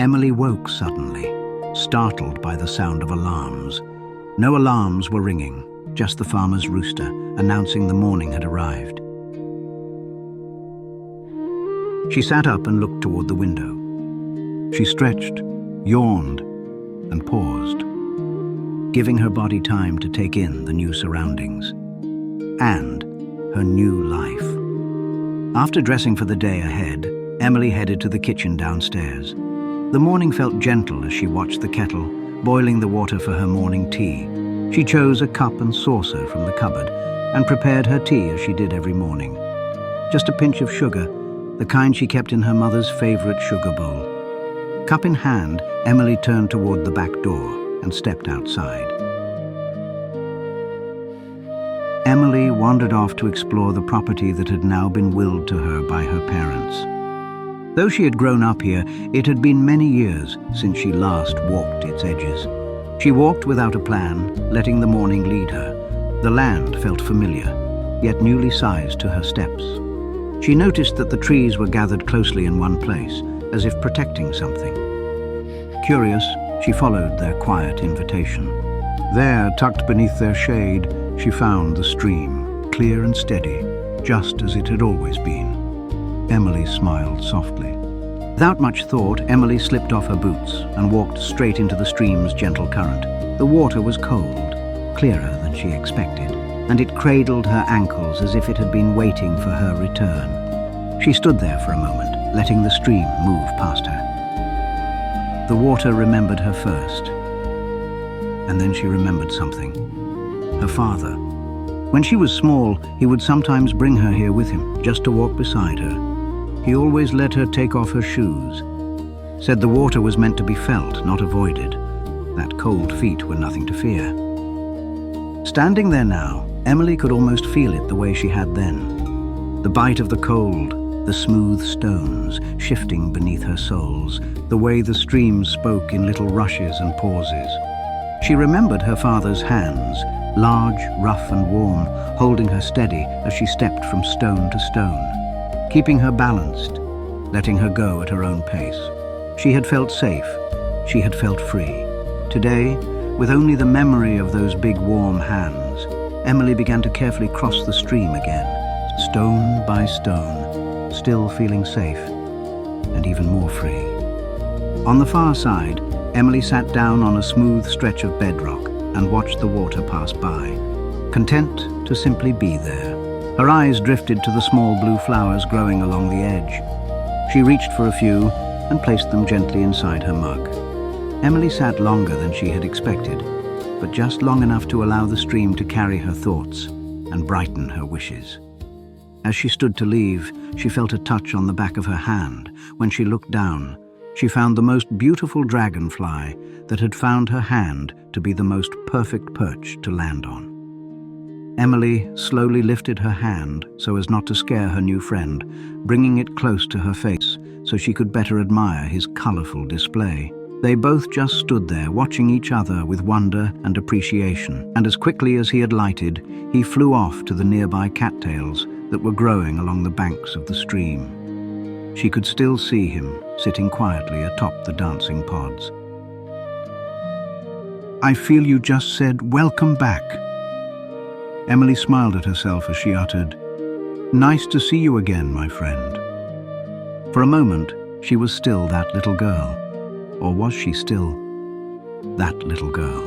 Emily woke suddenly, startled by the sound of alarms. No alarms were ringing, just the farmer's rooster announcing the morning had arrived. She sat up and looked toward the window. She stretched, yawned, and paused, giving her body time to take in the new surroundings and her new life. After dressing for the day ahead, Emily headed to the kitchen downstairs. The morning felt gentle as she watched the kettle, boiling the water for her morning tea. She chose a cup and saucer from the cupboard and prepared her tea as she did every morning. Just a pinch of sugar, the kind she kept in her mother's favorite sugar bowl. Cup in hand, Emily turned toward the back door and stepped outside. Emily wandered off to explore the property that had now been willed to her by her parents. Though she had grown up here, it had been many years since she last walked its edges. She walked without a plan, letting the morning lead her. The land felt familiar, yet newly sized to her steps. She noticed that the trees were gathered closely in one place, as if protecting something. Curious, she followed their quiet invitation. There, tucked beneath their shade, she found the stream, clear and steady, just as it had always been. Emily smiled softly. Without much thought, Emily slipped off her boots and walked straight into the stream's gentle current. The water was cold, clearer than she expected, and it cradled her ankles as if it had been waiting for her return. She stood there for a moment, letting the stream move past her. The water remembered her first, and then she remembered something. Her father. When she was small, he would sometimes bring her here with him, just to walk beside her. He always let her take off her shoes. Said the water was meant to be felt, not avoided. That cold feet were nothing to fear. Standing there now, Emily could almost feel it the way she had then. The bite of the cold, the smooth stones shifting beneath her soles, the way the stream spoke in little rushes and pauses. She remembered her father's hands, large, rough and warm, holding her steady as she stepped from stone to stone, keeping her balanced, letting her go at her own pace. She had felt safe. She had felt free. Today, with only the memory of those big warm hands, Emily began to carefully cross the stream again, stone by stone, still feeling safe and even more free. On the far side, Emily sat down on a smooth stretch of bedrock and watched the water pass by, content to simply be there. Her eyes drifted to the small blue flowers growing along the edge. She reached for a few and placed them gently inside her mug. Emily sat longer than she had expected, but just long enough to allow the stream to carry her thoughts and brighten her wishes. As she stood to leave, she felt a touch on the back of her hand. When she looked down, she found the most beautiful dragonfly that had found her hand to be the most perfect perch to land on. Emily slowly lifted her hand so as not to scare her new friend, bringing it close to her face so she could better admire his colorful display. They both just stood there watching each other with wonder and appreciation, and as quickly as he had lighted, he flew off to the nearby cattails that were growing along the banks of the stream. She could still see him sitting quietly atop the dancing pods. "I feel you just said, 'Welcome back.'" Emily smiled at herself as she uttered, "Nice to see you again, my friend." For a moment, she was still that little girl. Or was she still that little girl?